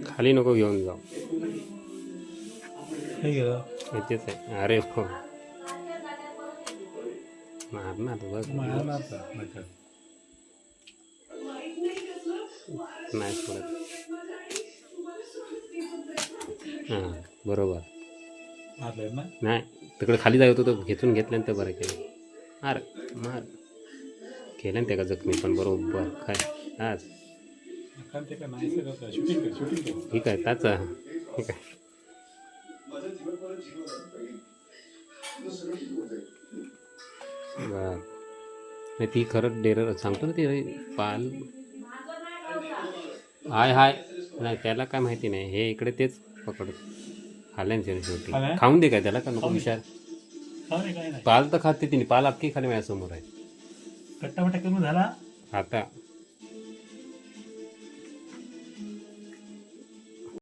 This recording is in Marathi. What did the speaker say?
खाली नको घेऊन जाऊ. हे गेलं इथेच आहे. अरे हो मारणार बघ. मारला आता नका. नाही सोडत. हां बरोबर. मारलंय ना. नाही तिकडे खाली जात होतं खेचून घेतल्यानंतर बरं केलं. मार मार केलं ते का जखमी पण बरोबर काय आज कारण ते का नाही सगळं शूटिंग कर. ठीक आहे त्याचा ठीक आहे. बर नाही ती खरंच डेरर सांगतो ना ती पाल हाय नाही त्याला काय माहिती नाही. हे इकडे तेच पकडत खाल्ल्यान शेवटी खाऊन दे काय त्याला का नको विचार. पाल तर खाते तिने पाल अख्खी खाली माझ्यासमोर आहे. कट्टामट्टा कमी झाला आता